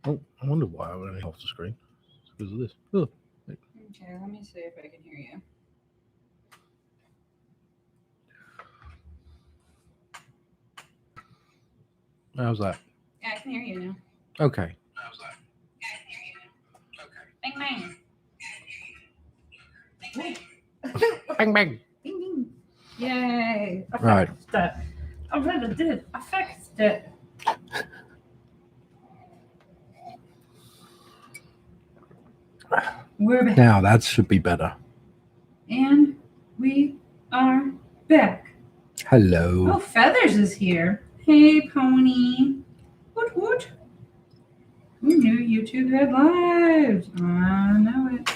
Oh, I wonder why I went off the screen. It's because of this. Oh, Okay, let me see if I can hear you. how's that? Yeah, I can hear you now. Okay. How's that? Yeah, I can hear you now. Okay. Bang bang. Bang, bang. Bing bing. Yay! I Right. fixed it. I really did. I fixed it. We're back. Now that should be better. And we are back. Hello. Oh, Feathers is here. Hey, Pony. Woot woot. Who knew YouTube had lives? I know it.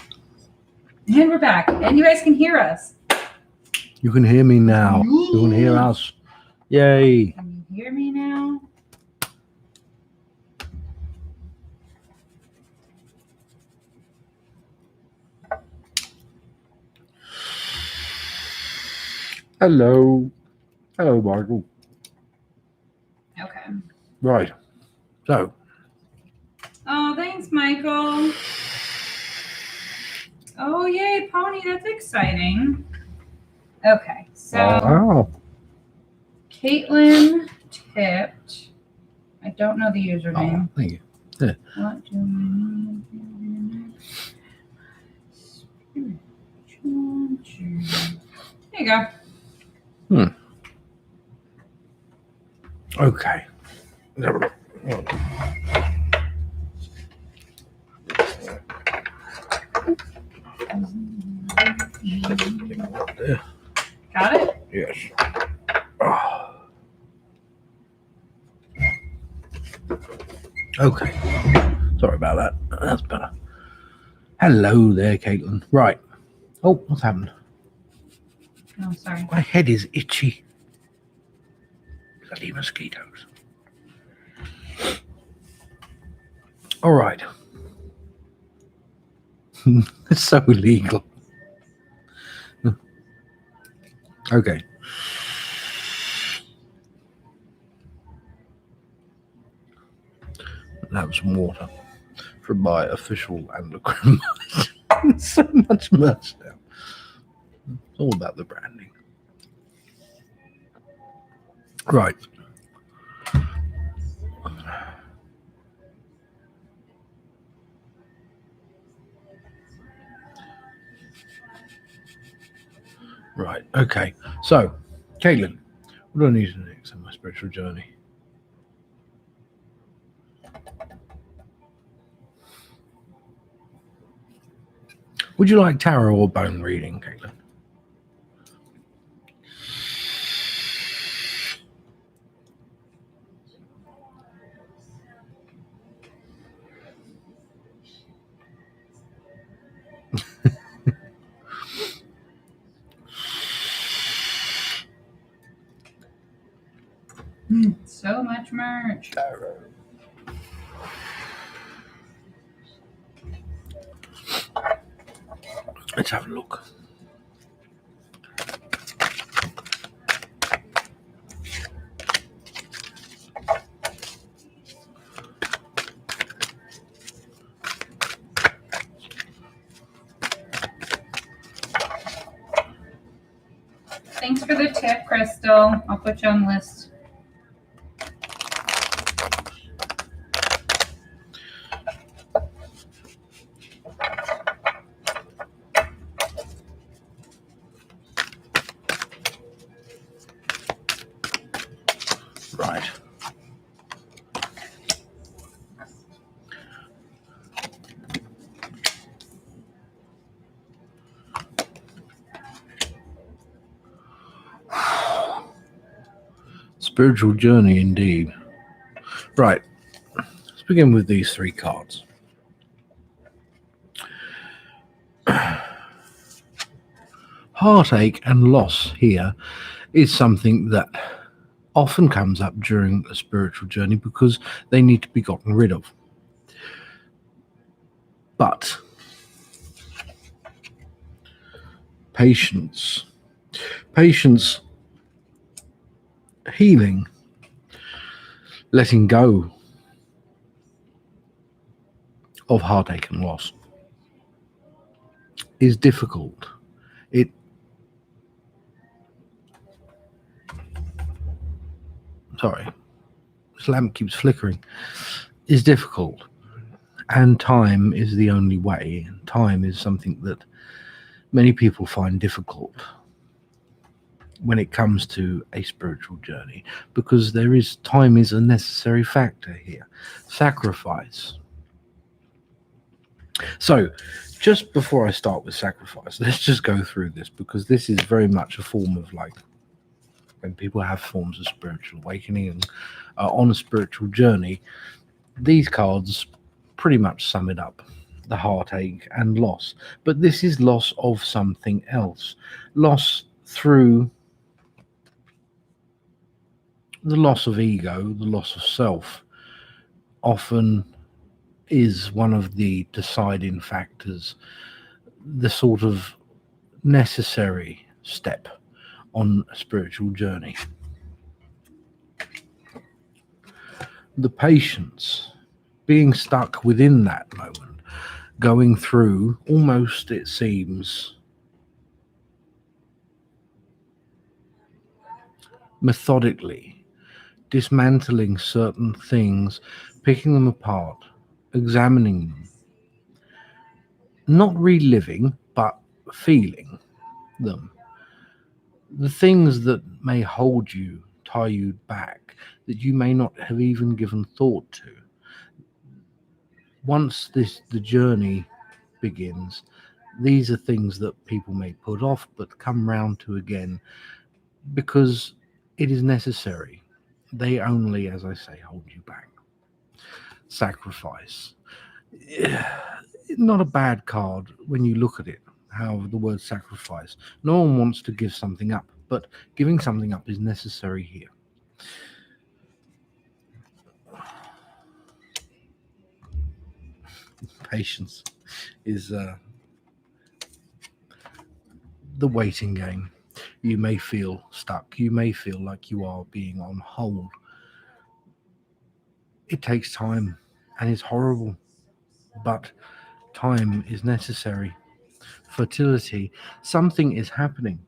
And we're back. And you guys can hear us. You can hear me now. You can hear us. Yay. Can you hear me now? Hello. Hello, Michael. Okay. Right. So. Oh, thanks, Michael. Oh, yay, Pony. That's exciting. Okay, so Wow. Caitlin tipped. I don't know the Oh, username. thank you. Yeah. What do I need? There you go. Okay. Got it? Yes. Oh. Okay. Sorry about that. That's better. Hello there, Caitlin. Right. Oh, what's happened? Oh, sorry. My head is itchy. Bloody mosquitoes. All right. It's so illegal. Okay. Have some water from my official endocrine. So much merch now. It's all about the branding. Right. Right. Okay. So, Caitlin, what do I need next in my spiritual journey? Would you like tarot or bone reading, Caitlin? So much merch. Tarot. Let's have a look. Thanks for the tip, Crystal. I'll put you on the list. Right. Spiritual journey indeed. Right. Let's begin with these three cards. Heartache and loss here is something that often comes up during a spiritual journey because they need to be gotten rid of. But patience, healing, letting go of heartache and loss is difficult. This lamp keeps flickering. Is difficult, and time is the only way. Time is something that many people find difficult when it comes to a spiritual journey, because time is a necessary factor here. Sacrifice. So, just before I start with sacrifice, let's just go through this, because this is very much a form of, like, when people have forms of spiritual awakening and are on a spiritual journey, these cards pretty much sum it up: the heartache and loss. But this is loss of something else. Loss through the loss of ego, the loss of self, often is one of the deciding factors, the sort of necessary step on a spiritual journey. The patience, being stuck within that moment, going through, almost, it seems, methodically, dismantling certain things, picking them apart, examining them, not reliving, but feeling them. The things that may hold you, tie you back, that you may not have even given thought to. Once the journey begins, these are things that people may put off but come round to again, because it is necessary. They only, as I say, hold you back. Sacrifice. Not a bad card when you look at it, how the word sacrifice. No one wants to give something up, but giving something up is necessary here. Patience is the waiting game. You may feel stuck. You may feel like you are being on hold. It takes time and it's horrible, but time is necessary. Fertility, something is happening.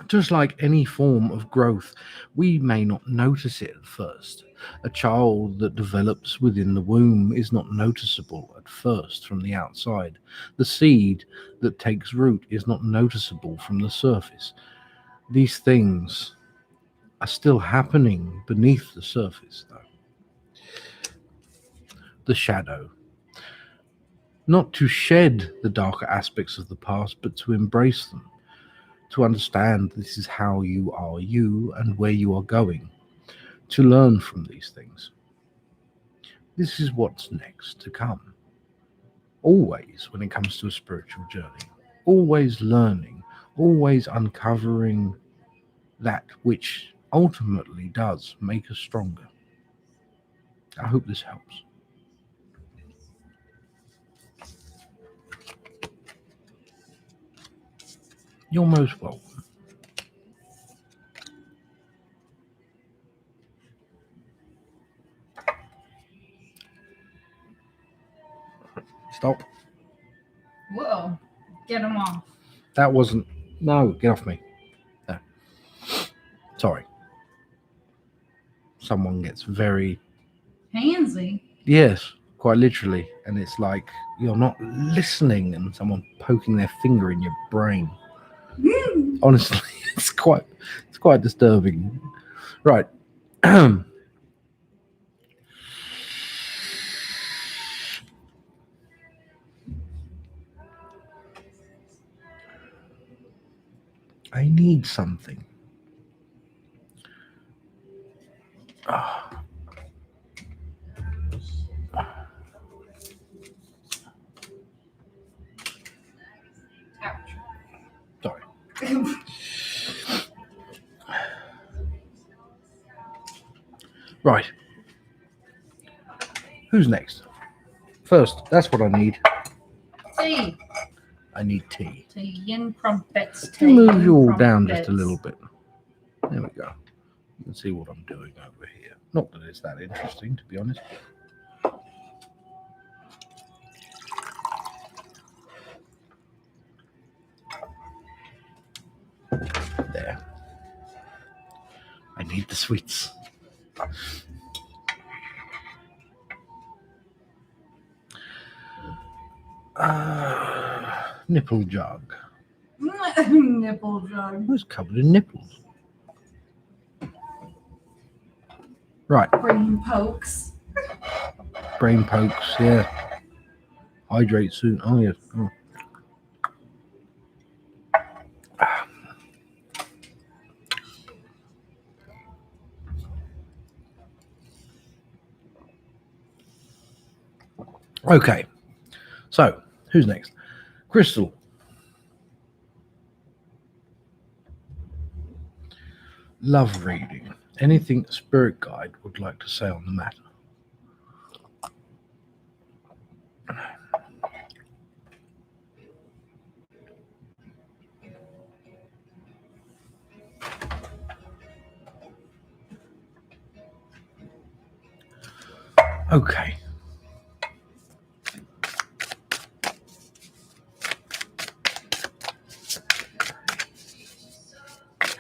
Just like any form of growth, we may not notice it at first. A child that develops within the womb is not noticeable at first from the outside. The seed that takes root is not noticeable from the surface. These things are still happening beneath the surface, though. The shadow. Not to shed the darker aspects of the past, but to embrace them. To understand this is how you are you and where you are going. To learn from these things. This is what's next to come. Always, when it comes to a spiritual journey, always learning, always uncovering that which ultimately does make us stronger. I hope this helps. You're most welcome. Stop. Whoa. Get them off. That wasn't... No, get off me. No. Sorry. Someone gets very... Handsy. Yes, quite literally. And it's like you're not listening and someone poking their finger in your brain. Honestly, it's quite disturbing. Right. I need something. Ouch. Sorry. Right. Who's next? First, that's what I need. Tea. I need tea. Tea and crumpets. Can you move you all down just a little bit? There we go. You can see what I'm doing over here. Not that it's that interesting, to be honest. sweets. Nipple jug. Nipple jug. It was covered in nipples. Right. Brain pokes. Brain pokes, yeah. Hydrate soon. Oh, yes. Oh. Okay. So, who's next? Crystal. Love reading. Anything a spirit guide would like to say on the matter? Okay.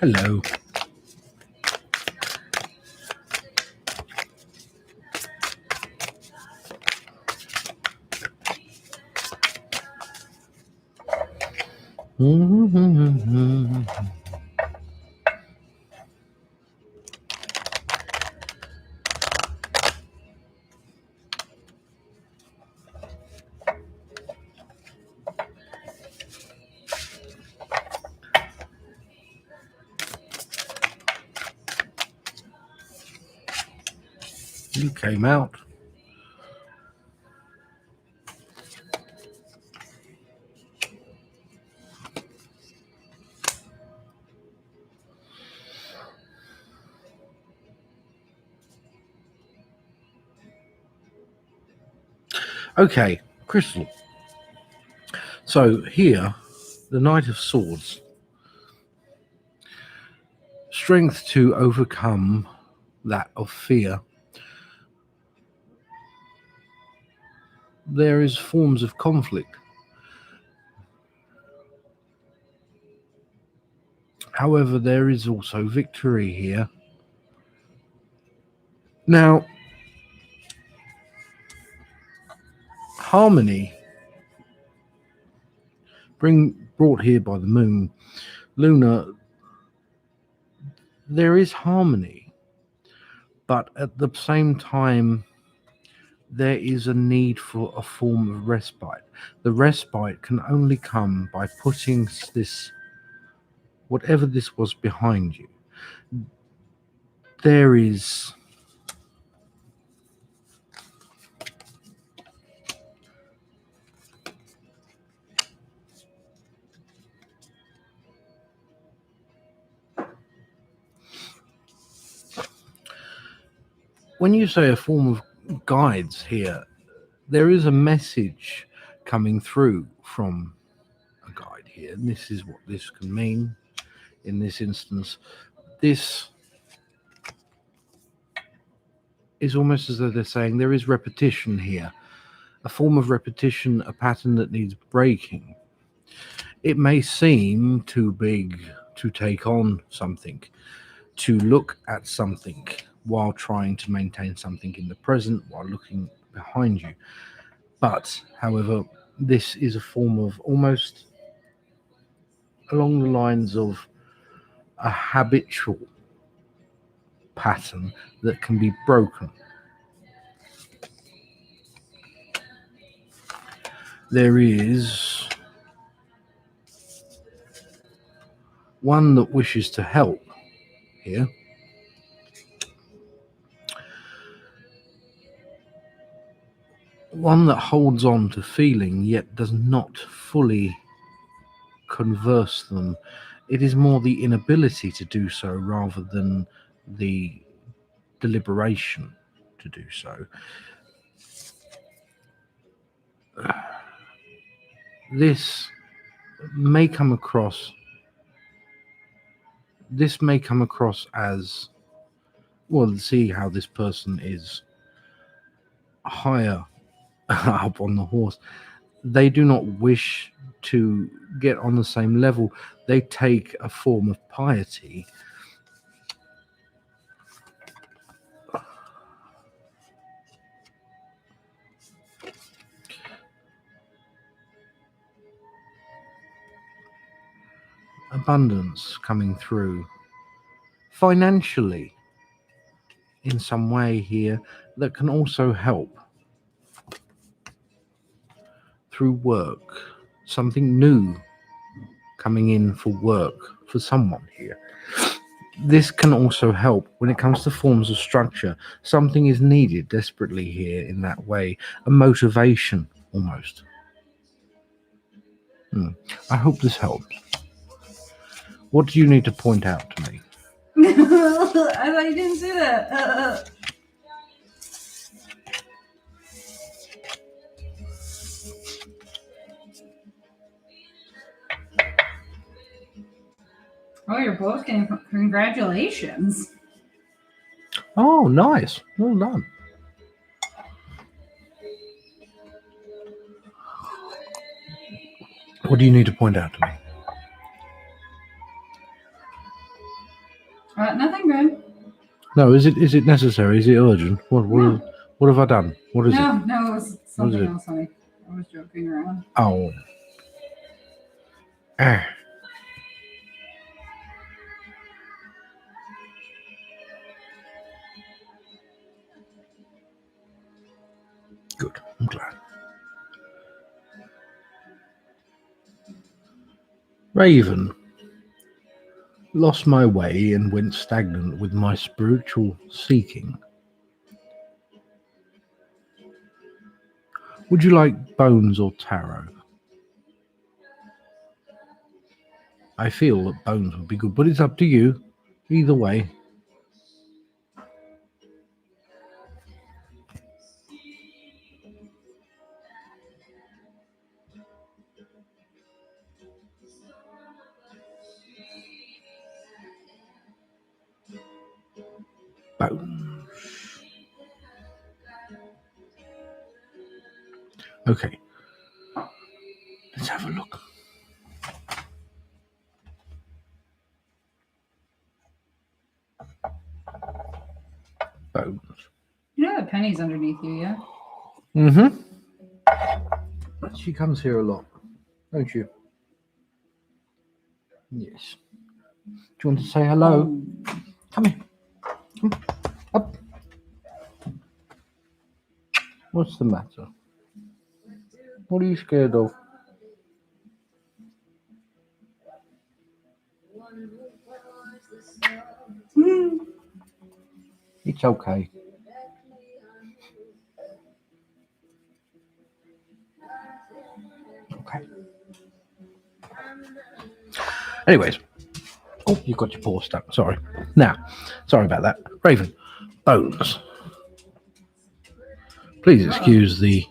Hello. You came out. Okay, Crystal. So here, the Knight of Swords. Strength to overcome that of fear. There is forms of conflict. However, there is also victory here. Now, harmony, brought here by the moon, Luna, there is harmony, but at the same time, there is a need for a form of respite. The respite can only come by putting this, whatever this was behind you. There is when you say a form of guides here, there is a message coming through from a guide here, and this is what this can mean in this instance. This is almost as though they're saying there is repetition here, a form of repetition, a pattern that needs breaking. It may seem too big to take on something, to look at something while trying to maintain something in the present, while looking behind you. But, however, this is a form of almost along the lines of a habitual pattern that can be broken. There is one that wishes to help here. One that holds on to feeling yet does not fully converse them. It is more the inability to do so rather than the deliberation to do so. This may come across as, well, see how this person is higher up on the horse. They do not wish to get on the same level. They take a form of piety abundance coming through financially in some way here that can also help through work, something new coming in for work for someone here. This can also help when it comes to forms of structure. Something is needed desperately here in that way, a motivation almost. I hope this helps. What do you need to point out to me? I thought you didn't say that. Oh, your book, and congratulations. Oh, nice. Well done. What do you need to point out to me? Nothing good. No, is it necessary? Is it urgent? What have I done? What is it? No, it was something else, honey. I was joking around. Oh. Ah. Good. I'm glad. Raven. Lost my way and went stagnant with my spiritual seeking. Would you like bones or tarot? I feel that bones would be good, but it's up to you. Either way. Bones. Okay. Let's have a look. Bones. You know that Penny's underneath you, yeah? Mm-hmm. She comes here a lot, don't you? Yes. Do you want to say hello? Come here. Come. Up. What's the matter? What are you scared of? It's okay. Okay. Anyways. Oh, you've got your paw stuck. Sorry. Now, sorry about that. Raven. Bones. Please excuse the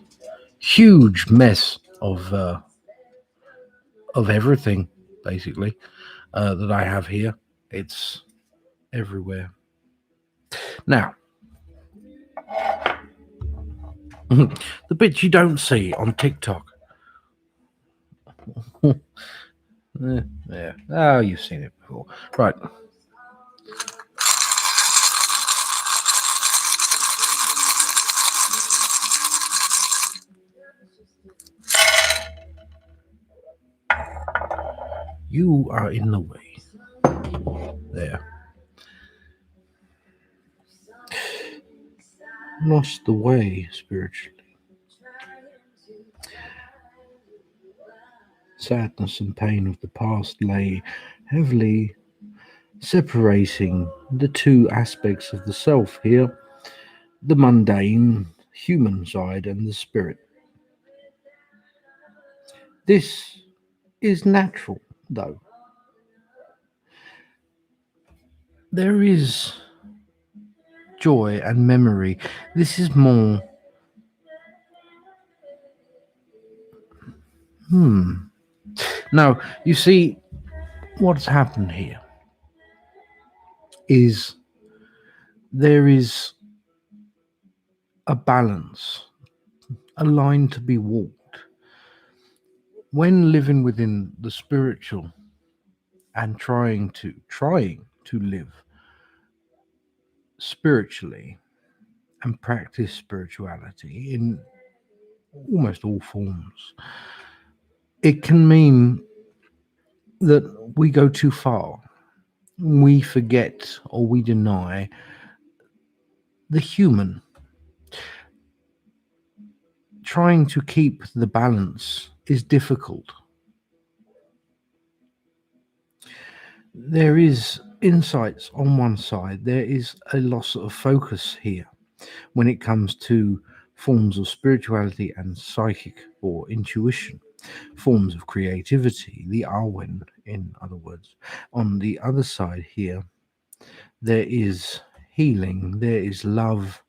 huge mess of everything, basically, that I have here. It's everywhere. Now, the bits you don't see on TikTok. Yeah. Oh, you've seen it before. Right. You are in the way. There. Lost the way spiritually. Sadness and pain of the past lay heavily separating the two aspects of the self here, the mundane human side and the spirit. This is natural, though. There is joy and memory. This is more. Now, you see, what's happened here is there is a balance, a line to be walked. When living within the spiritual and trying to live spiritually and practice spirituality in almost all forms, it can mean that we go too far. We forget or we deny the human. Trying to keep the balance is difficult. There is insights on one side, there is a loss of focus here when it comes to forms of spirituality and psychic or intuition, forms of creativity, the Elwynn, in other words. On the other side here, there is healing, there is love,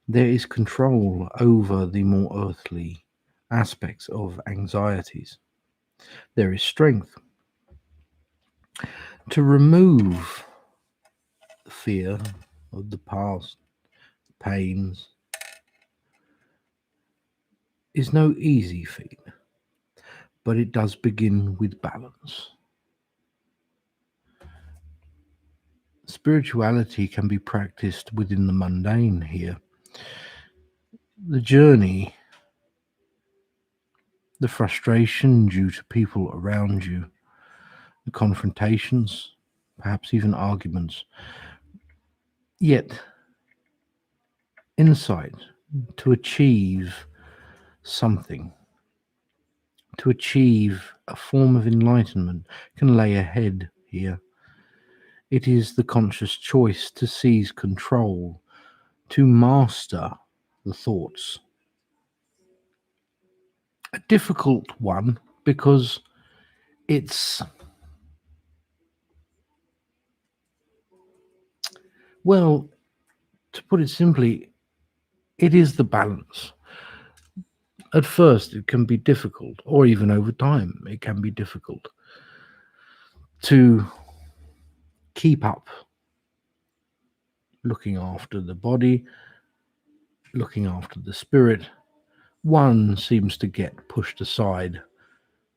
there is control over the more earthly aspects of anxieties. There is strength to remove the fear of the past, pains, is no easy feat, but it does begin with balance. Spirituality can be practiced within the mundane here. The journey, the frustration due to people around you, the confrontations, perhaps even arguments, yet insight to achieve something, to achieve a form of enlightenment can lay ahead here. It is the conscious choice to seize control, to master the thoughts. A difficult one because it's, well, to put it simply, it is the balance. At first, it can be difficult, or even over time, it can be difficult to keep up looking after the body, looking after the spirit. One seems to get pushed aside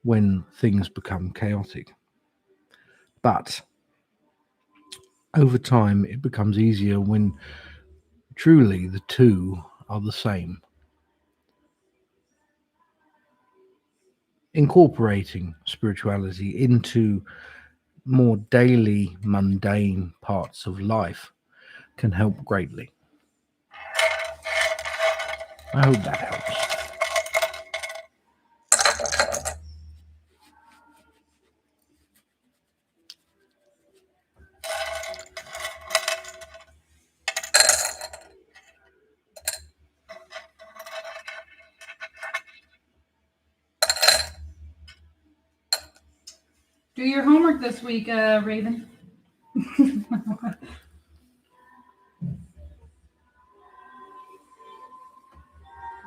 when things become chaotic. But over time, it becomes easier when truly the two are the same. Incorporating spirituality into more daily, mundane parts of life can help greatly. I hope that helps. Do your homework this week, Raven.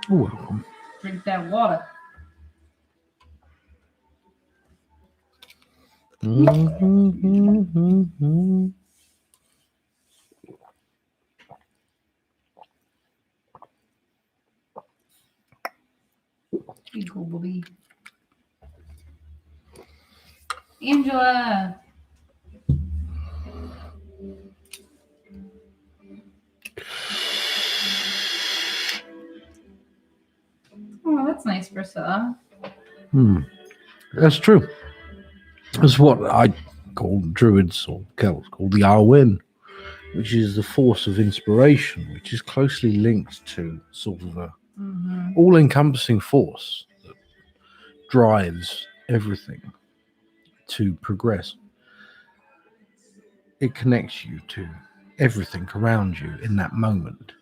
You're welcome. Drink that water. Be cool, Bobby. Angela. Oh, that's nice, Priscilla. That's true. That's what I call Druids or Celts call the Elwynn, which is the force of inspiration, which is closely linked to sort of a all-encompassing force that drives everything to progress. It connects you to everything around you in that moment.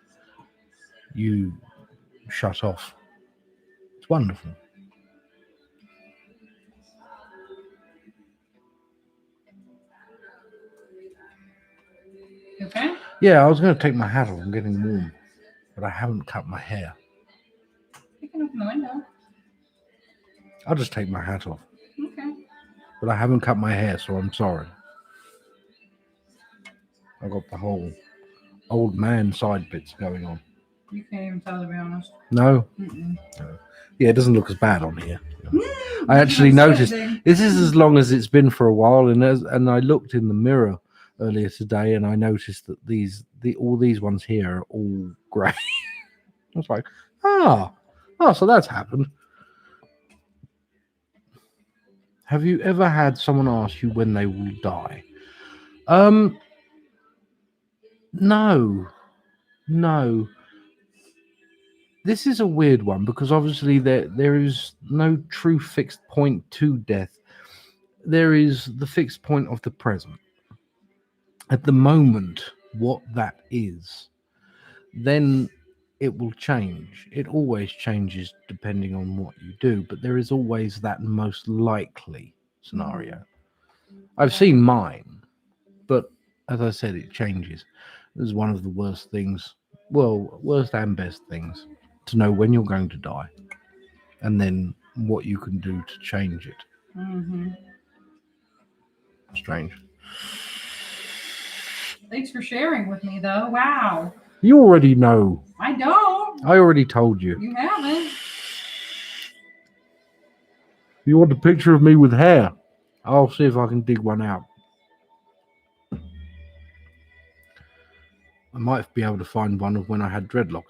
You shut off. It's wonderful. Okay. Yeah, I was going to take my hat off. I'm getting warm, but I haven't cut my hair. You can open the window. I'll just take my hat off. Okay. But I haven't cut my hair, so I'm sorry. I got the whole old man side bits going on. You can't even tell, to be honest. No? Mm-mm. No. Yeah, it doesn't look as bad on here. I actually noticed this is as long as it's been for a while, and I looked in the mirror earlier today, and I noticed that all these ones here are all grey. I was like, oh, so that's happened. Have you ever had someone ask you when they will die? No. No. This is a weird one because obviously there is no true fixed point to death. There is the fixed point of the present. At the moment, what that is, then it will change. It always changes depending on what you do, but there is always that most likely scenario. I've seen mine, but as I said, it changes. This is one of the worst things, well, worst and best things, to know when you're going to die and then what you can do to change it. Mm-hmm. Strange. Thanks for sharing with me, though. Wow. You already know. I don't. I already told you. You haven't. You want a picture of me with hair? I'll see if I can dig one out. I might be able to find one of when I had dreadlocks.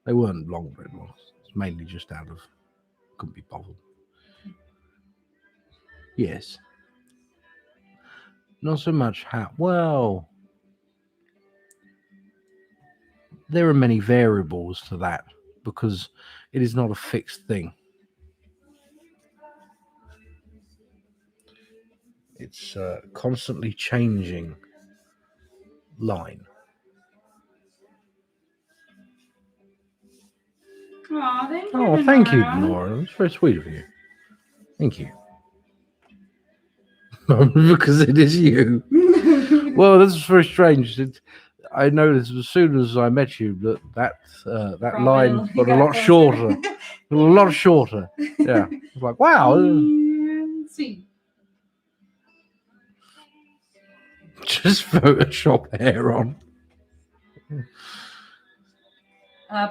They weren't long dreadlocks. It's mainly just out of couldn't be bothered. Yes. Not so much how. Well, there are many variables to that because it is not a fixed thing. It's a constantly changing line. Aw, thank you. Oh, thank you, Nora. That's very sweet of you. Thank you. Because it is you. Well, this is very strange. I noticed as soon as I met you that line got a lot shorter. A lot shorter. Yeah. It's like, wow. Let's see. Just Photoshop hair on.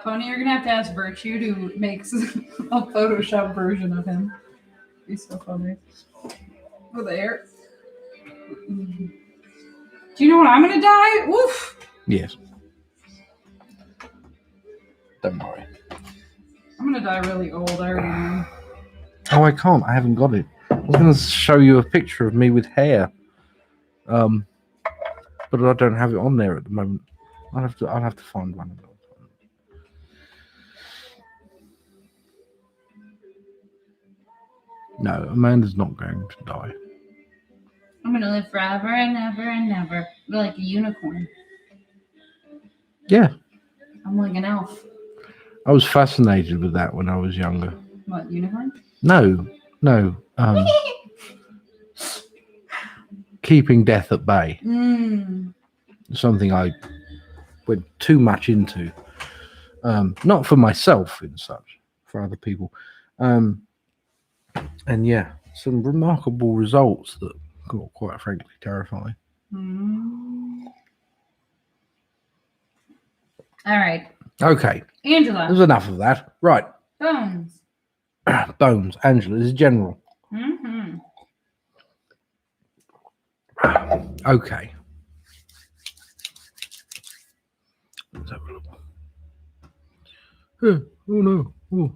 Pony, you're gonna have to ask Virtue to make a Photoshop version of him. He's so funny. With hair. Do you know when I'm gonna die? Oof. Yes. Don't worry. I'm gonna die really old. I already know. Oh, I can't. I haven't got it. I was going to show you a picture of me with hair, but I don't have it on there at the moment. I'll have to find one. No, Amanda's not going to die. I'm gonna live forever and ever and never. Be like a unicorn. Yeah. I'm like an elf. I was fascinated with that when I was younger. What, unicorn? No. Keeping death at bay. Something I went too much into. Not for myself and such, for other people. And yeah, some remarkable results that got quite frankly terrifying. All right. Okay. Angela. There's enough of that. Right. Bones. Bones. Angela, this is general. Okay. Let's have a look. Oh no. Oh.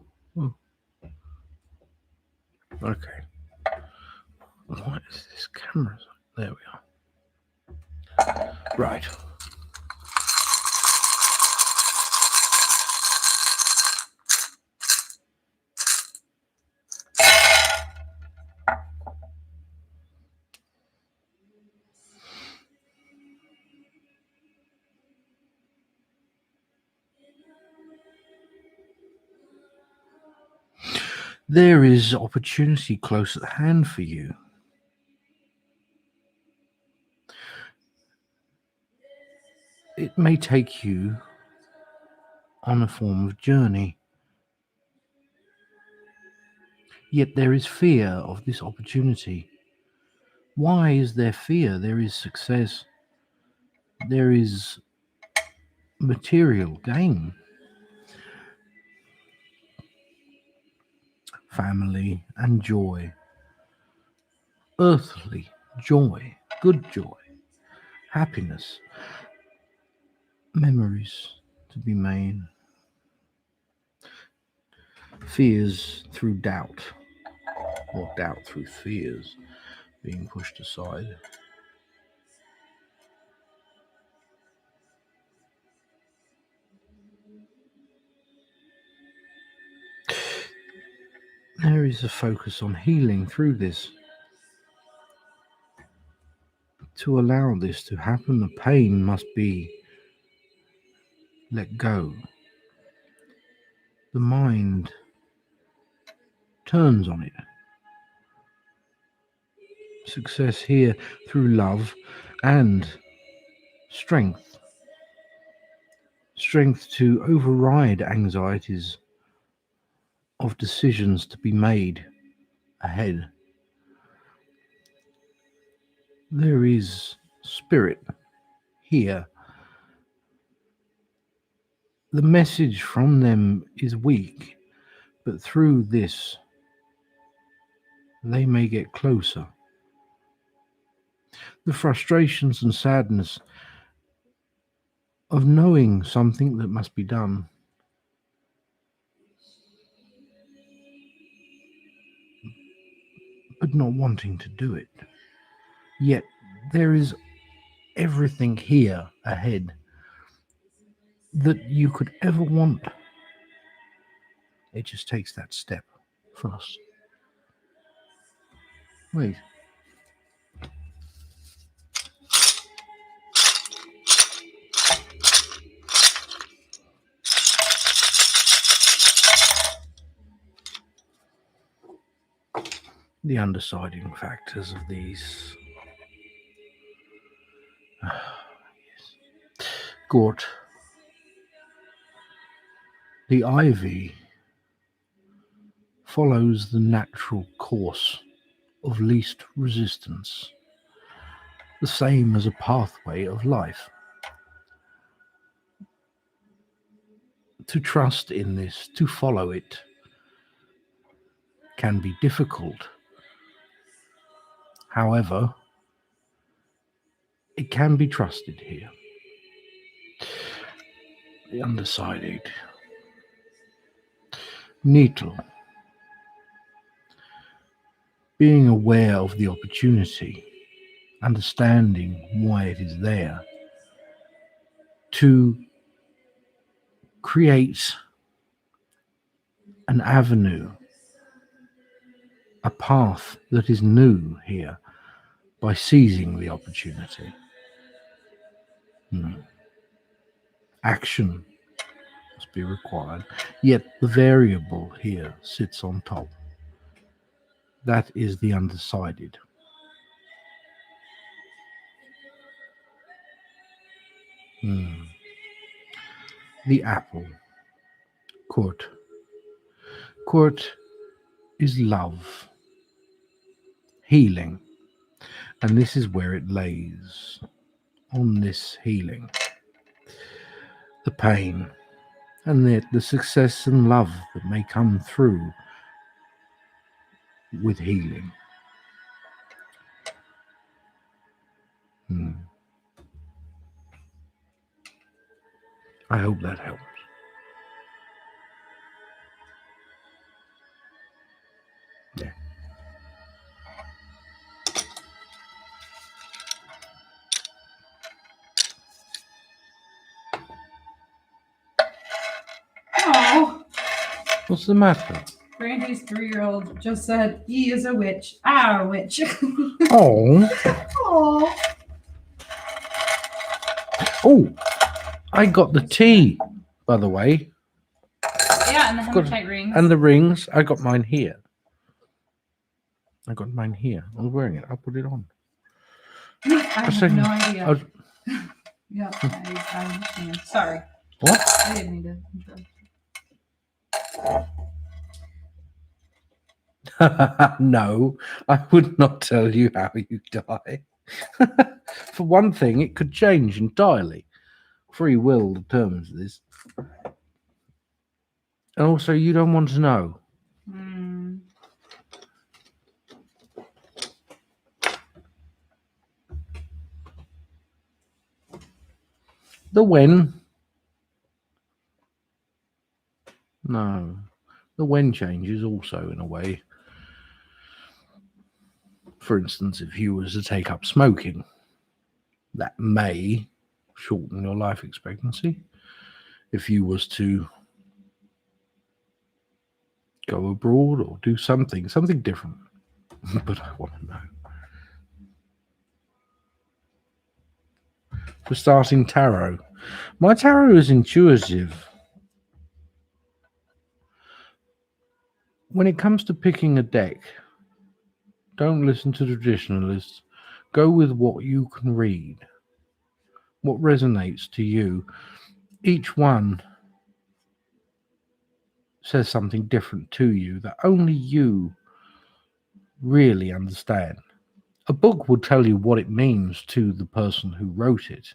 Okay. What is this camera? There we are. Right. There is opportunity close at hand for you. It may take you on a form of journey. Yet there is fear of this opportunity. Why is there fear? There is success. There is material gain. Family and joy. Earthly joy. Good joy. Happiness. Memories to be made. Fears through doubt. or doubt through fears being pushed aside. There is a focus on healing through this. To allow this to happen, the pain must be let go. The mind turns on it. Success here through love and strength. Strength to override anxieties of decisions to be made ahead. There is spirit here. The message from them is weak, but through this, they may get closer. The frustrations and sadness of knowing something that must be done, but not wanting to do it. Yet there is everything here ahead that you could ever want. It just takes that step first. Wait. The undeciding factors of these. Yes. Gort. The ivy follows the natural course of least resistance, the same as a pathway of life. To trust in this, to follow it, can be difficult. However, it can be trusted here. The undecided. Neutral. Being aware of the opportunity, understanding why it is there, to create an avenue, a path that is new here by seizing the opportunity. Action must be required, yet the variable here sits on top. That is the undecided. The apple. Court. Court is love, healing, and this is where it lays, on this healing. The pain, and the success and love that may come through with healing. I hope that helps. Yeah. Oh, What's the matter? Brandy's 3-year-old just said he is a witch. Ah, a witch. Oh. Oh. Oh, I got the tea, by the way. Yeah, and the hematite rings. And the rings. I got mine here. I got mine here. I was wearing it. I'll put it on. I have no idea. Yeah, I understand. Sorry. What? I didn't mean to. No, I would not tell you how you die. For one thing, it could change entirely. Free will determines this. And also, you don't want to know. The when. No. The when changes also in a way. For instance, if you was to take up smoking, that may shorten your life expectancy. If you was to go abroad or do something different. But I want to know. For starting tarot, my tarot is intuitive. When it comes to picking a deck, don't listen to traditionalists. Go with what you can read, what resonates to you. Each one says something different to you that only you really understand. A book will tell you what it means to the person who wrote it,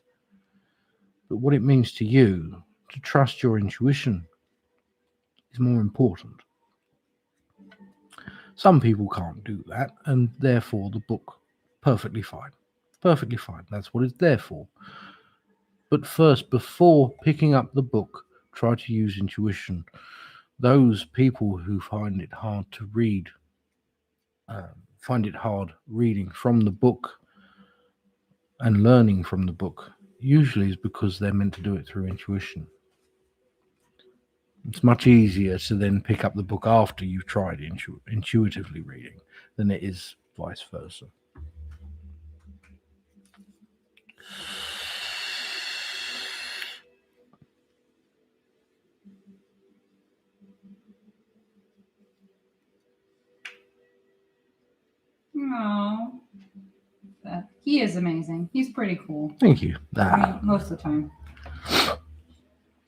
but what it means to you, to trust your intuition, is more important. Some people can't do that, and therefore the book, perfectly fine. Perfectly fine. That's what it's there for. But first, before picking up the book, try to use intuition. Those people who find it hard to read, find it hard reading from the book and learning from the book, usually is because they're meant to do it through intuition. It's much easier to then pick up the book after you've tried intuitively reading than it is vice versa. Oh, he is amazing. He's pretty cool. Thank you. I mean, most of the time.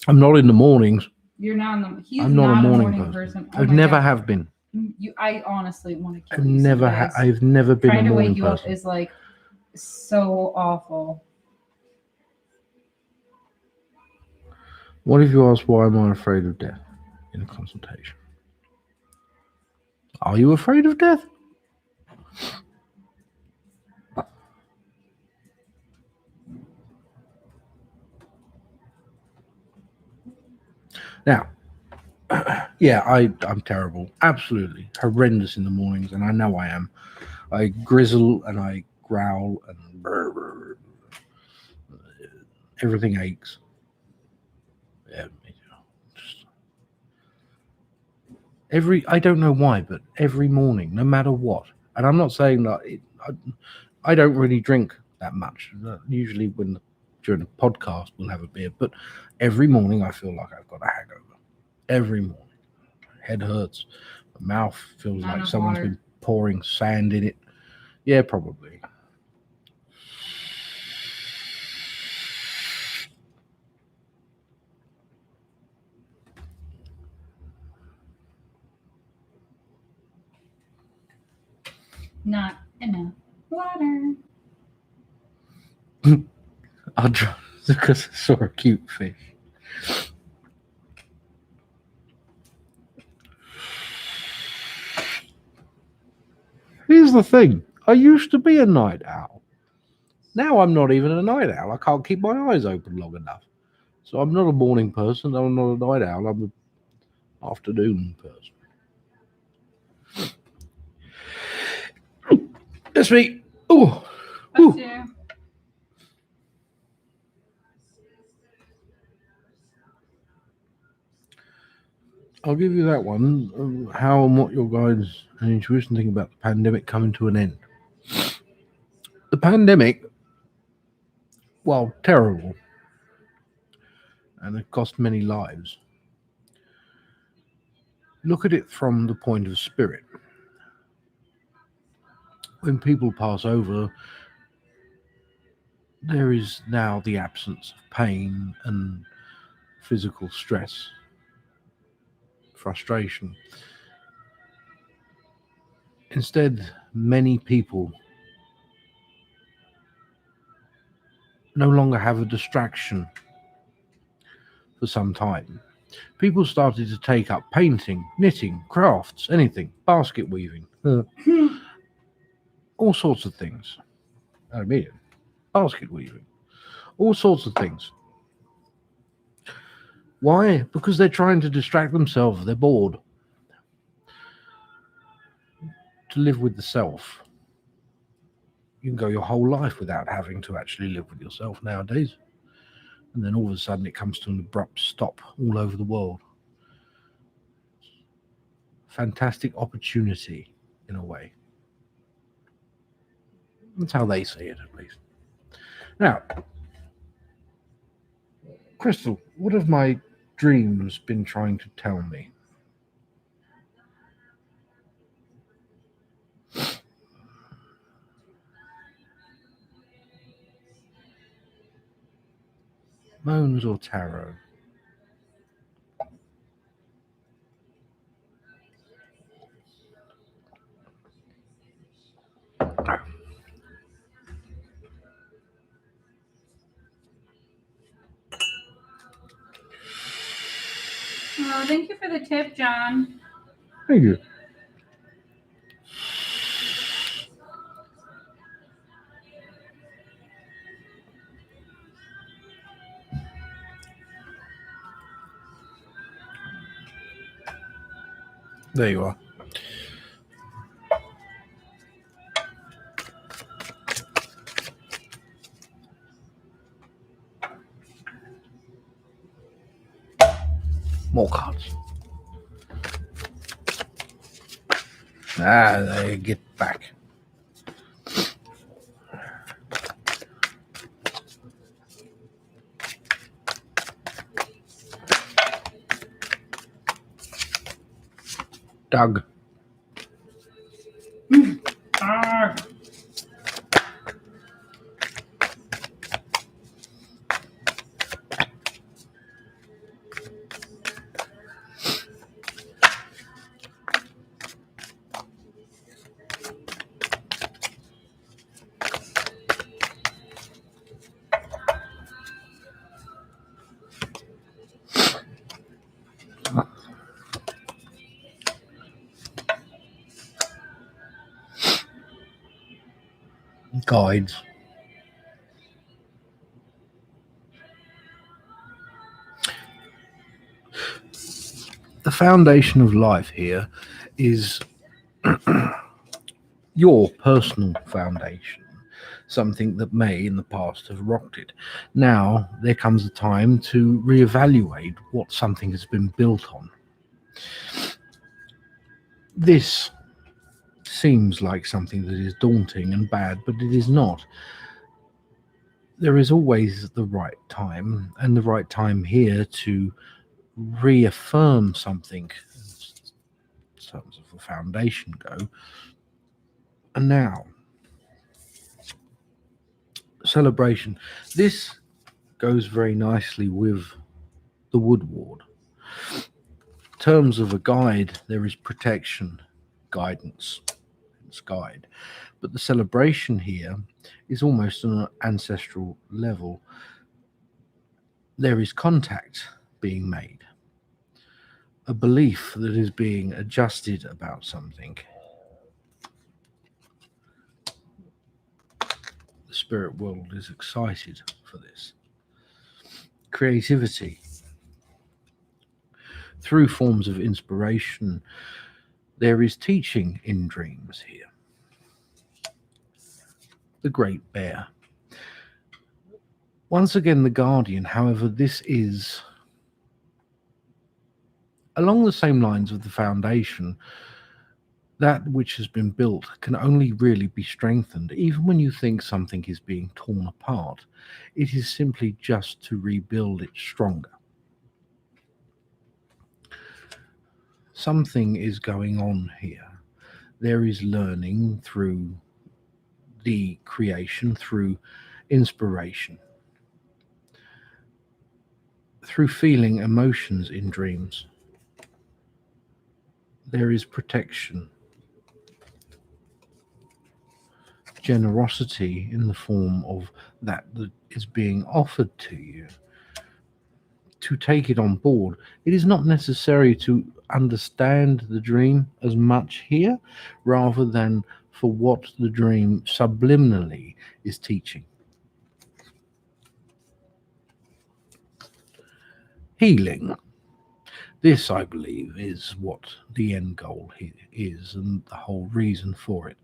I'm not in the mornings. You're not. He's I'm not a morning person. Oh I've my never God. have been. I honestly want to kill I've you. never I've never been Trying a to morning wake you up person. is like so awful. What if you ask why am I afraid of death in a consultation? Are you afraid of death? Now, yeah, I'm terrible. Absolutely horrendous in the mornings, and I know I am. I grizzle and I growl and everything aches. Yeah, I don't know why, but every morning, no matter what. And I'm not saying that I don't really drink that much. Usually during a podcast, we'll have a beer, but every morning I feel like I've got a hangover. Every morning. Head hurts. My mouth feels like someone's been pouring sand in it. Yeah, probably. Not enough water. I'll try because I saw a cute fish. Here's the thing. I used to be a night owl. Now I'm not even a night owl. I can't keep my eyes open long enough. So I'm not a morning person. I'm not a night owl. I'm an afternoon person. That's me. Oh, Yeah. I'll give you that one. How and what your guides and intuition think about the pandemic coming to an end. The pandemic, well, terrible, and it cost many lives. Look at it from the point of spirit. When people pass over, there is now the absence of pain and physical stress, frustration. Instead, many people no longer have a distraction for some time. People started to take up painting, knitting, crafts, anything, basket weaving, all sorts of things. I mean, basket weaving, all sorts of things. Why? Because they're trying to distract themselves. They're bored. To live with the self. You can go your whole life without having to actually live with yourself nowadays. And then all of a sudden it comes to an abrupt stop all over the world. Fantastic opportunity, in a way. That's how they see it, at least. Now, Crystal, what have my dreams been trying to tell me? Moans or tarot? Oh, thank you for the tip, John. Thank you. There you are. More cards. They get back. Doug. Ah. Guides. The foundation of life here is your personal foundation, something that may in the past have rocked it. Now there comes a time to reevaluate what something has been built on. This seems like something that is daunting and bad, but it is not. There is always the right time, and the right time here to reaffirm something as terms of the foundation go. And now, celebration. This goes very nicely with the Woodward. In terms of a guide, there is protection, guidance, it's guide. But the celebration here is almost on an ancestral level. There is contact being made, a belief that is being adjusted about something. The spirit world is excited for this. Creativity. Through forms of inspiration, there is teaching in dreams here. The Great Bear. Once again, the Guardian. However, this is along the same lines of the foundation. That which has been built can only really be strengthened. Even when you think something is being torn apart, it is simply just to rebuild it stronger. Something is going on here. There is learning through the creation, through inspiration, through feeling emotions in dreams. There is protection, generosity in the form of that is being offered to you. To take it on board, it is not necessary to understand the dream as much here, rather than for what the dream subliminally is teaching. Healing. This, I believe, is what the end goal here is, and the whole reason for it.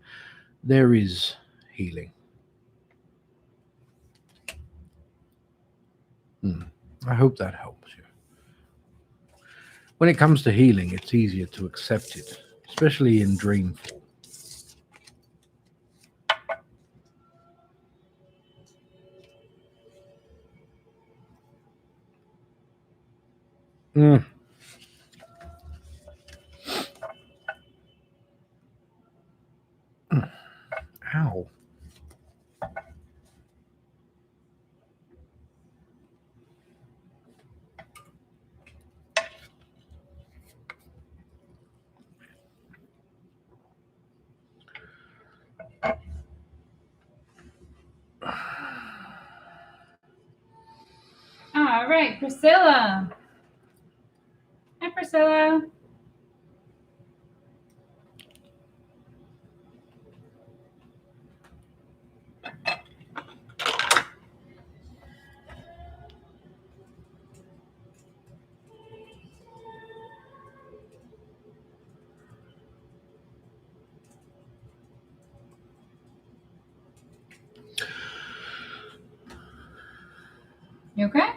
There is healing. I hope that helps you. When it comes to healing, it's easier to accept it, especially in dream form. Ow. All right, Priscilla. Hi, Priscilla. You okay?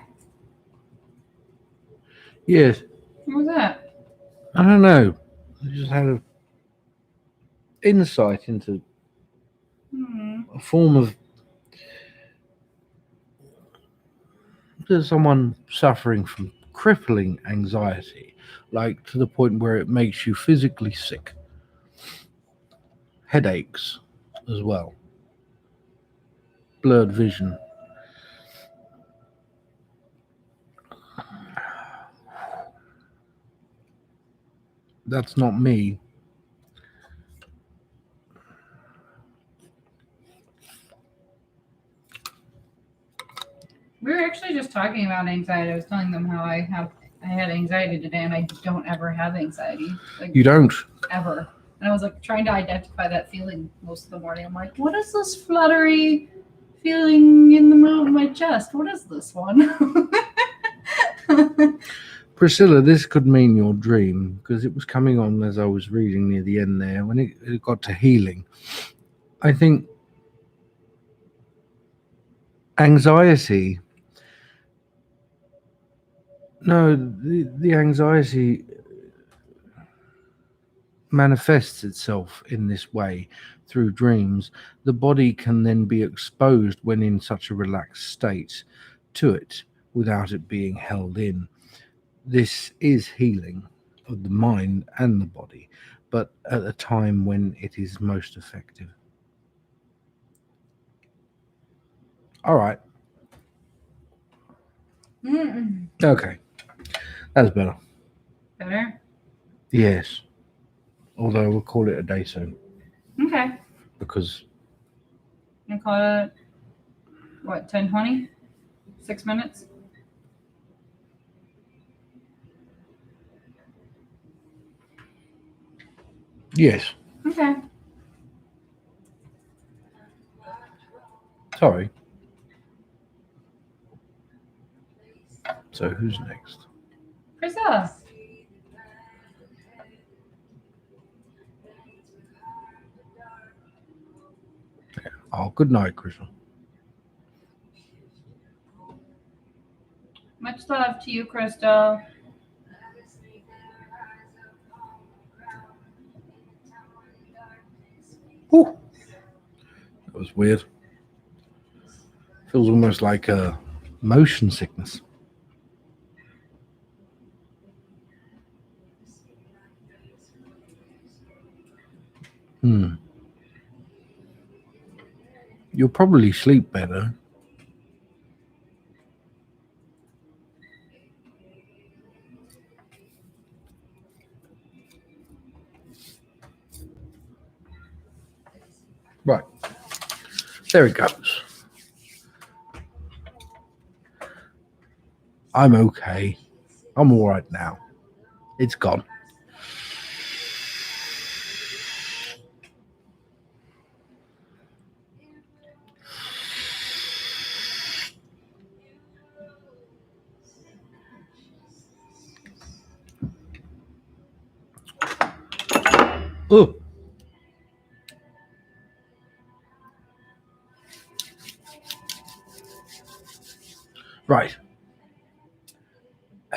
Yes. What was that? I don't know. I just had an insight into a form of there's someone suffering from crippling anxiety, like to the point where it makes you physically sick. Headaches as well. Blurred vision. That's not me. We were actually just talking about anxiety. I was telling them how I had anxiety today, and I don't ever have anxiety. Like, You don't. ever. And I was like trying to identify that feeling most of the morning. I'm like, what is this fluttery feeling in the middle of my chest? What is this one? Priscilla, this could mean your dream, because it was coming on as I was reading near the end there. When it got to healing, I think anxiety. No, the anxiety manifests itself in this way through dreams. The body can then be exposed when in such a relaxed state to it without it being held in. This is healing of the mind and the body, but at a time when it is most effective. All right. Okay. That's better. Better? Yes. Although we'll call it a day soon. Okay. Because You call it, what, 10, 20? 6 minutes? yes. Okay. Sorry. So who's next? Priscilla. Oh, good night, Crystal. Much love to you, Crystal. Ooh. That was weird. Feels almost like a motion sickness. You'll probably sleep better. Right. There it goes. I'm okay. I'm all right now. It's gone. Oh. Right.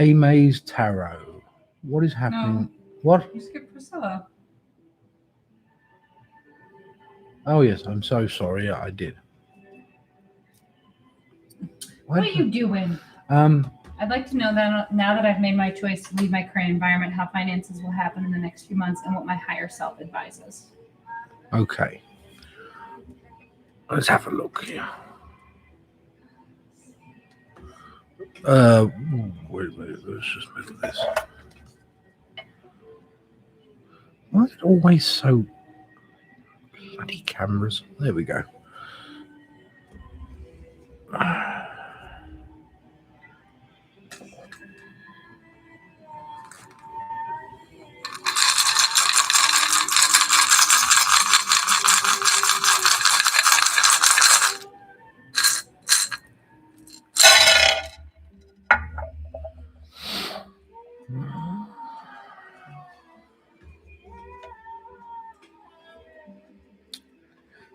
A Maze Tarot. What is happening? No. What? You skipped Priscilla. Oh, yes. I'm so sorry. I did. What are you doing? I'd like to know that now that I've made my choice to leave my current environment, how finances will happen in the next few months and what my higher self advises. Okay. Let's have a look here. Wait a minute. Let's just move this. Why is it always so bloody cameras? There we go.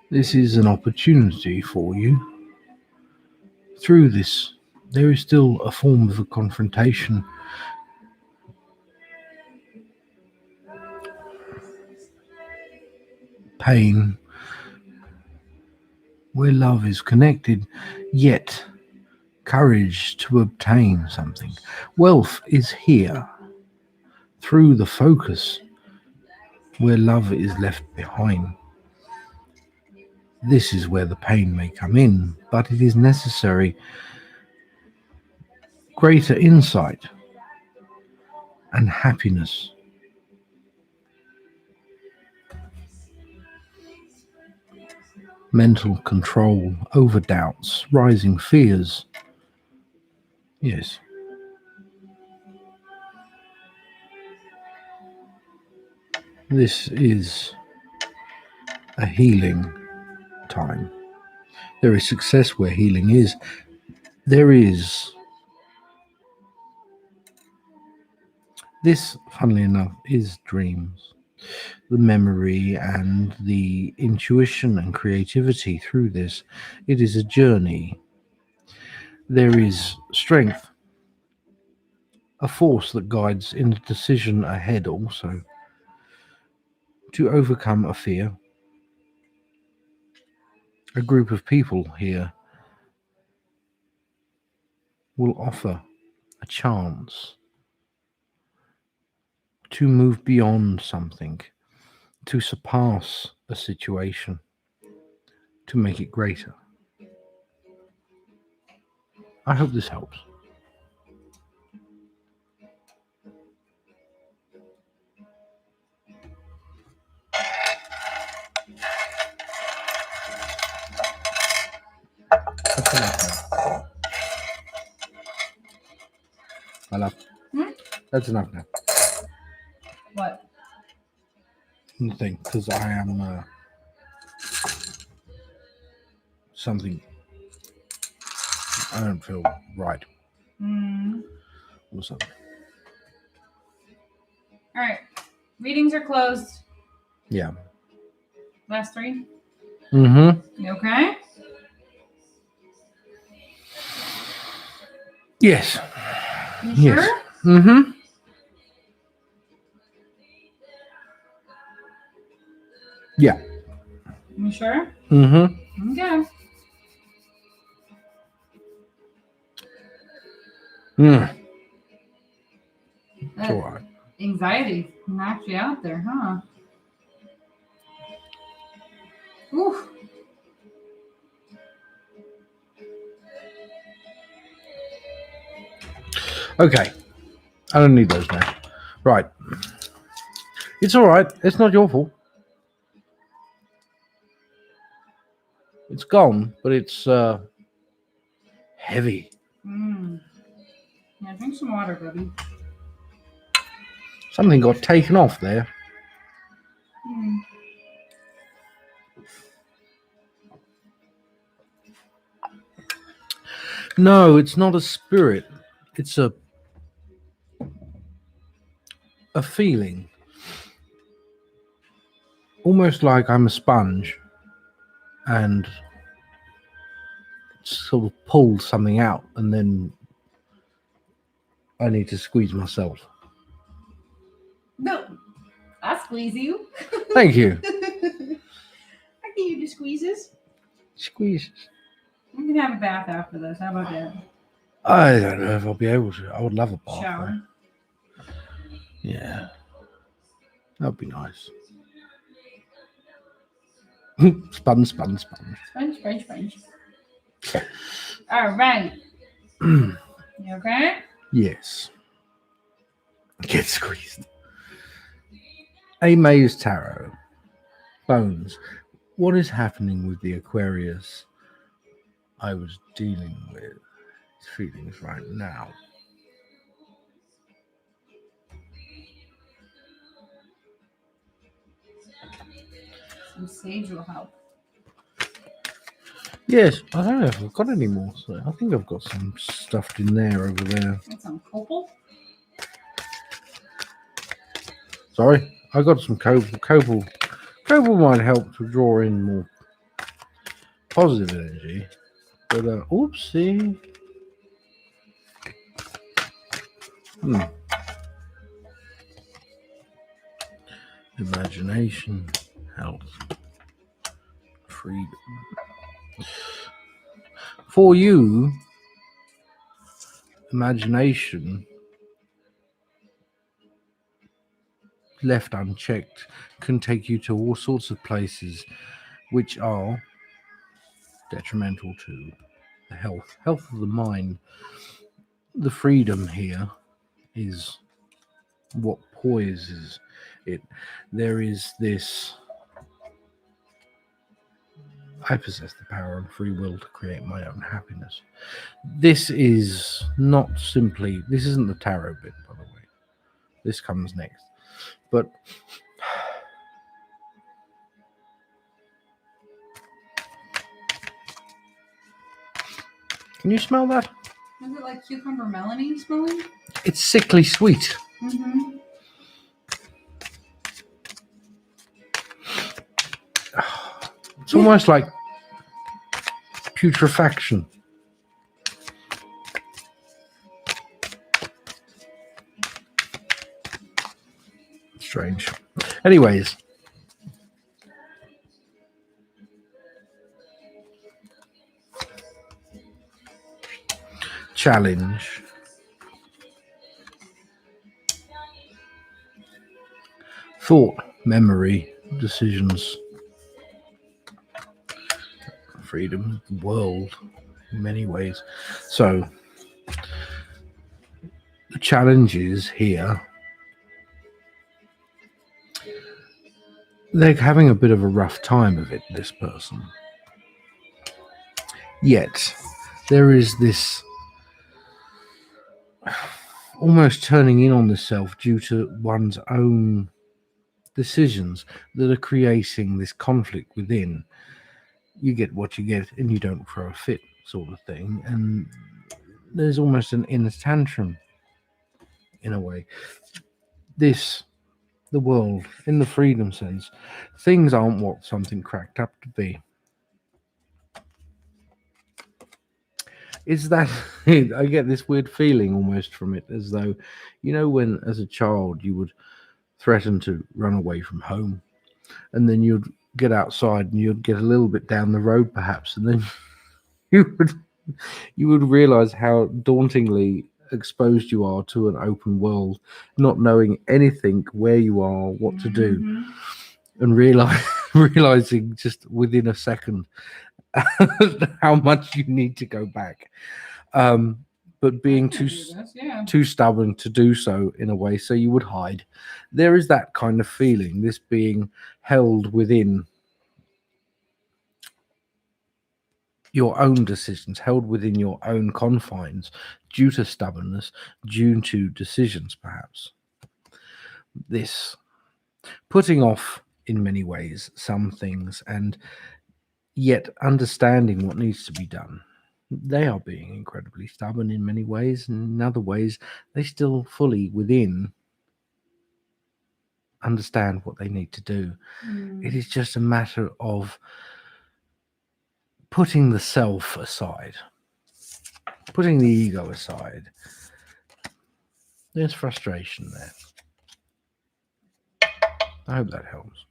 This is an opportunity for you. Through this, there is still a form of a confrontation. Pain, where love is connected, yet courage to obtain something. Wealth is here, through the focus, where love is left behind. This is where the pain may come in, but it is necessary. Greater insight and happiness. Mental control over doubts, rising fears. Yes. This is a healing time. There is success where healing is. There is. This, funnily enough, is dreams. The memory and the intuition and creativity through this. It is a journey. There is strength, a force that guides in the decision ahead also. To overcome a fear. A group of people here will offer a chance to move beyond something, to surpass a situation, to make it greater. I hope this helps. That's enough now. I love. That's enough now. What? Nothing, because I am something. I don't feel right. Or something. All right. Readings are closed. Yeah. Last three. Mm-hmm. You okay? Yes. You Yes. sure? Mm-hmm. Yeah. You sure? Mm-hmm. Okay. It's all right. Anxiety knocked you out there, huh? Oof. Okay. I don't need those now. Right. It's all right. It's not your fault. It's gone, but it's heavy. Yeah, drink some water, baby. Something got taken off there. No, it's not a spirit. It's a feeling. Almost like I'm a sponge and sort of pulled something out and then I need to squeeze myself. No, I'll squeeze you. Thank you. I can use the squeezes. Squeeze. We can have a bath after this. How about that? I don't know if I'll be able to. I would love a bath. Shower. Yeah. That'd be nice. Sponge. Sponge. All right. You okay? Yes. Get squeezed. A Maze Tarot. Bones. What is happening with the Aquarius I was dealing with? Feelings right now. Some sage will help. Yes, I don't know if I've got any more. So I think I've got some stuffed in there over there. Got some copal. Sorry, I got some copal. Copal might help to draw in more positive energy. But oopsie. Imagination, health, freedom. For you, imagination left unchecked can take you to all sorts of places which are detrimental to the health of the mind. The freedom here is what poises it. There is this: I possess the power and free will to create my own happiness. This is not simply, this isn't the tarot bit, by the way. This comes next. But can you smell that? Is it like cucumber melony smelling? It's sickly sweet. Mm-hmm. It's almost like putrefaction. Strange. Anyways. Challenge. Thought, memory, decisions. Freedom, the world, in many ways. So, the challenge is here. They're having a bit of a rough time of it, this person. Yet, there is this almost turning in on the self due to one's own decisions that are creating this conflict within. You get what you get and you don't throw a fit, sort of thing. And there's almost an inner tantrum in a way. The world, in the freedom sense, things aren't what something cracked up to be. Is that I get this weird feeling almost from it, as though, you know, when as a child you would threaten to run away from home, and then you'd get outside and you'd get a little bit down the road perhaps, and then you would realize how dauntingly exposed you are to an open world, not knowing anything, where you are, what to do, and realizing just within a second how much you need to go back, but being too stubborn to do so in a way, so you would hide. There is that kind of feeling, this being held within your own decisions, held within your own confines, due to stubbornness, due to decisions, perhaps. This putting off in many ways some things, and yet understanding what needs to be done. They are being incredibly stubborn in many ways, and in other ways they still fully within understand what they need to do. It is just a matter of putting the self aside, putting the ego aside, There's frustration there. I hope that helps.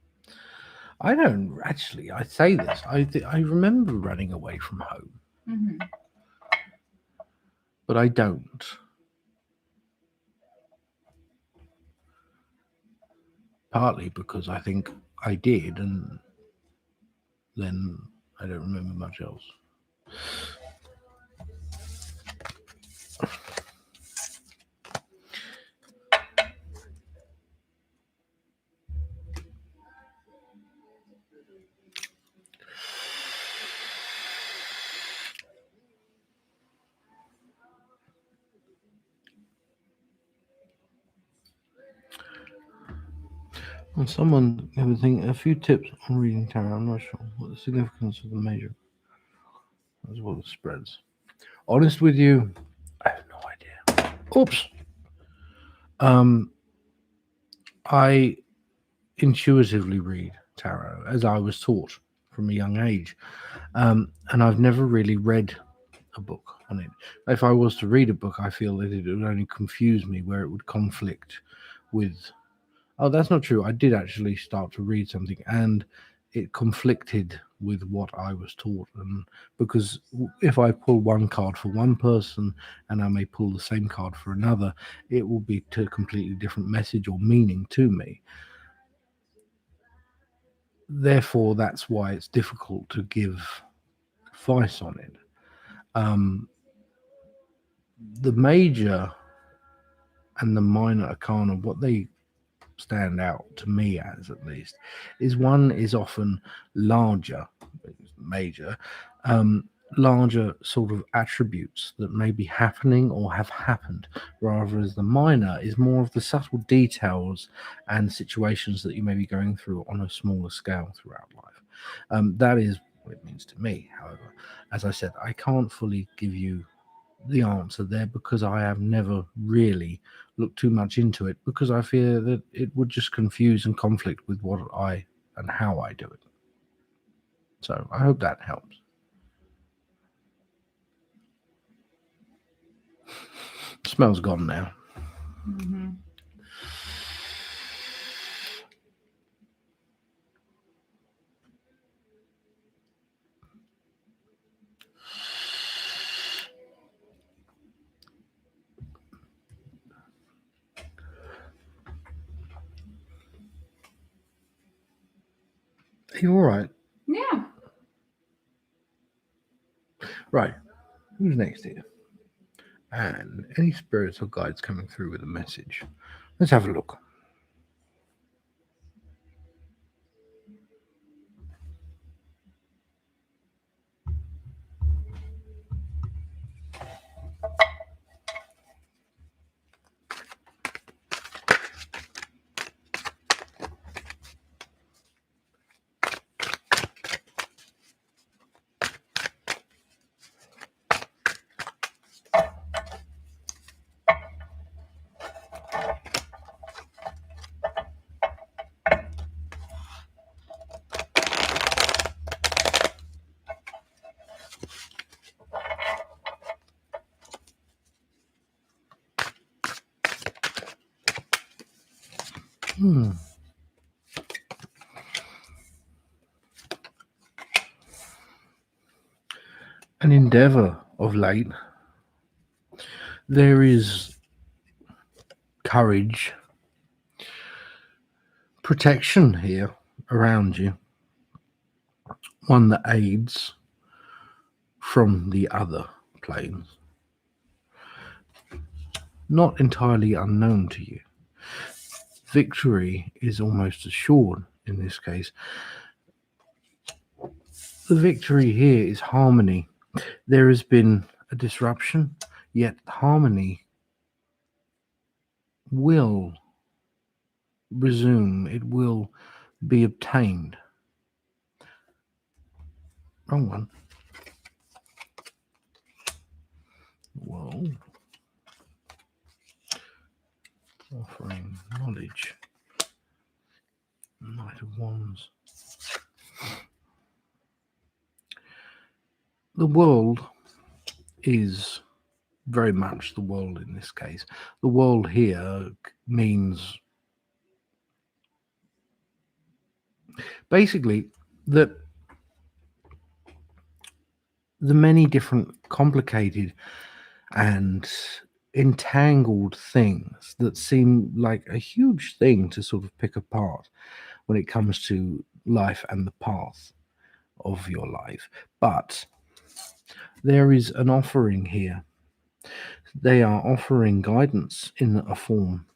I don't actually. I say this. I remember running away from home, Mm-hmm. but I don't. Partly because I think I did, and then I don't remember much else. And someone would think a few tips on reading tarot. I'm not sure what the significance of the major as well as spreads. Honest with you, I have no idea. Oops. I intuitively read tarot as I was taught from a young age, and I've never really read a book on it. If I was to read a book, I feel that it would only confuse me, where it would conflict with. Oh, that's not true. I did actually start to read something, and it conflicted with what I was taught. And because if I pull one card for one person and I may pull the same card for another, it will be to a completely different message or meaning to me. Therefore, that's why it's difficult to give advice on it. Um, the major and the minor arcana, what they stand out to me as, at least, is one is often larger, major, larger sort of attributes that may be happening or have happened, rather as the minor is more of the subtle details and situations that you may be going through on a smaller scale throughout life. That is what it means to me. However, as I said, I can't fully give you the answer there because I have never really looked too much into it, because I fear that it would just confuse and conflict with what I and how I do it. So I hope that helps. Smell's gone now. Mm-hmm. Are you all right? Yeah. Right. Who's next here? And any spirits or guides coming through with a message? Let's have a look. Hmm. An endeavor of late. There is courage, protection here around you, one that aids from the other planes, not entirely unknown to you. Victory is almost assured in this case. The victory here is harmony. There has been a disruption, yet harmony will resume, it will be obtained. Wrong one. Well, offering knowledge. Knight of Wands. The world is very much the world in this case. The world here means basically that the many different complicated and entangled things that seem like a huge thing to sort of pick apart when it comes to life and the path of your life. But there is an offering here. They are offering guidance in a form.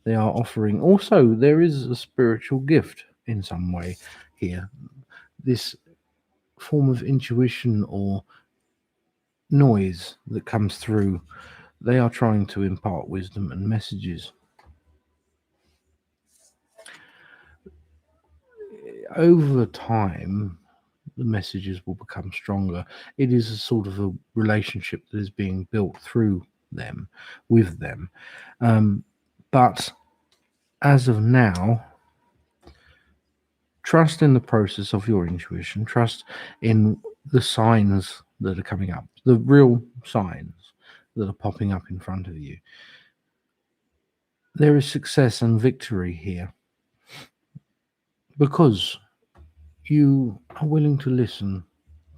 They are offering also, there is a spiritual gift in some way here. This form of intuition or noise that comes through, they are trying to impart wisdom and messages. Over time, the messages will become stronger. It is a sort of a relationship that is being built through them, with them. But as of now, trust in the process of your intuition, trust in the signs that are coming up, the real signs that are popping up in front of you. There is success and victory here because you are willing to listen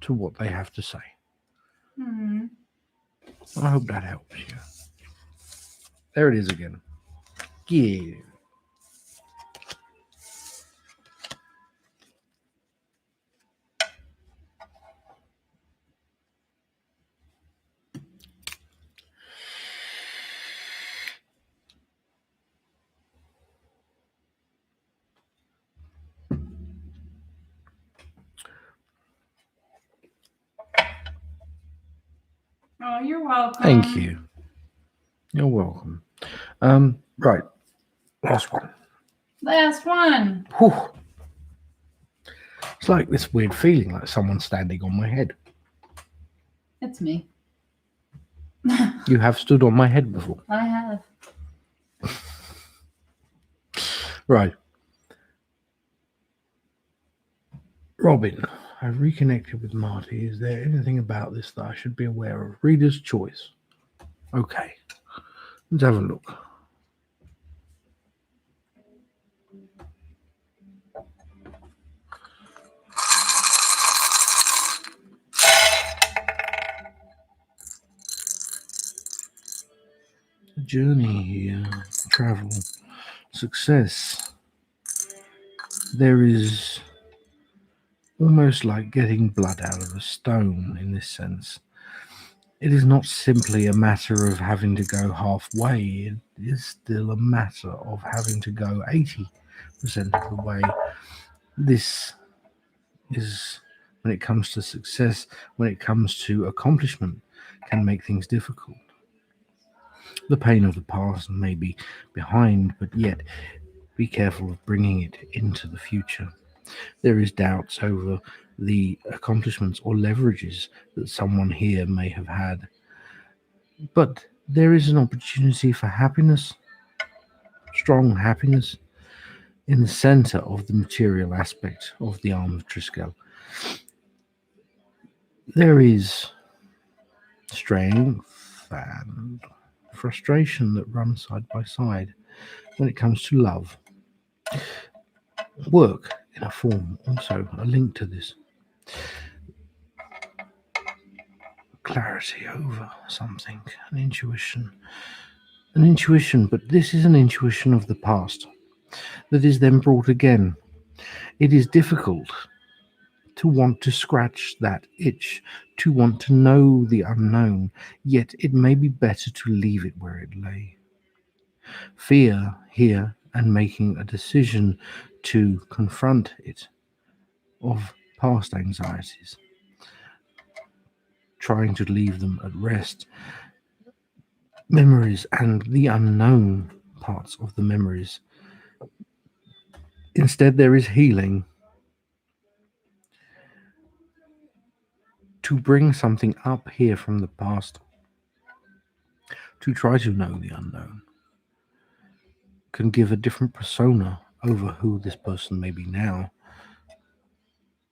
to what they have to say. Hmm. I hope that helps you. There it is again. Yeah. Oh, you're welcome. Thank you. You're welcome. Right. Last one. Last one. Whew. It's like this weird feeling like someone's standing on my head. It's me. You have stood on my head before. I have. Right. Robin, I've reconnected with Marty. Is there anything about this that I should be aware of? Reader's choice. Okay. Let's have a look. The journey here, travel, success. There is almost like getting blood out of a stone in this sense. It is not simply a matter of having to go halfway, it is still a matter of having to go 80% of the way. This is, when it comes to success, when it comes to accomplishment, can make things difficult. The pain of the past may be behind, but yet be careful of bringing it into the future. There is doubts over the accomplishments or leverages that someone here may have had. But there is an opportunity for happiness, strong happiness, in the center of the material aspect of the arm of Triskel. There is strength and frustration that run side by side when it comes to love. Work in a form, also a link to this. Clarity over something, an intuition, but this is an intuition of the past that is then brought again. It is difficult to want to scratch that itch, to want to know the unknown, yet it may be better to leave it where it lay. Fear here and making a decision to confront it of past anxieties, trying to leave them at rest. Memories and the unknown parts of the memories. Instead, there is healing to bring something up here from the past, to try to know the unknown, can give a different persona over who this person may be now,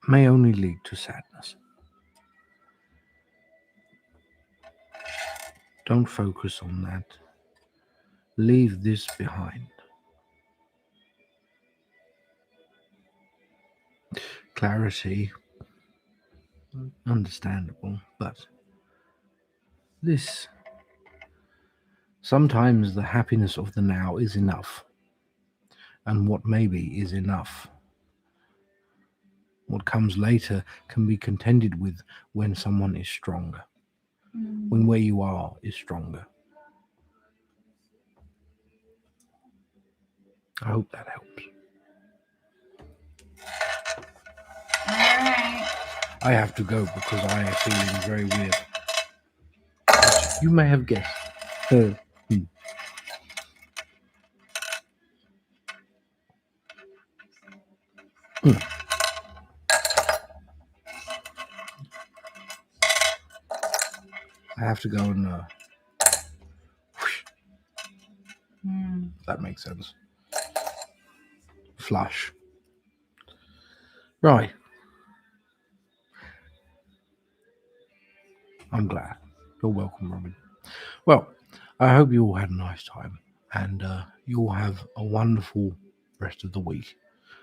may only lead to sadness. Don't focus on that. Leave this behind. Clarity, understandable, but this, sometimes the happiness of the now is enough. And what maybe is enough. What comes later can be contended with when someone is stronger, when where you are is stronger. I hope that helps. All right. I have to go because I am feeling very weird. As you may have guessed. I have to go and if that makes sense. Flush. Right. I'm glad. You're welcome, Robin. Well, I hope you all had a nice time, and you all have a wonderful rest of the week.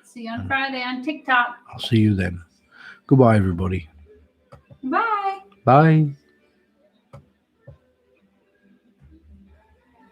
See you on Friday on TikTok. I'll see you then. Goodbye, everybody. Bye. Bye.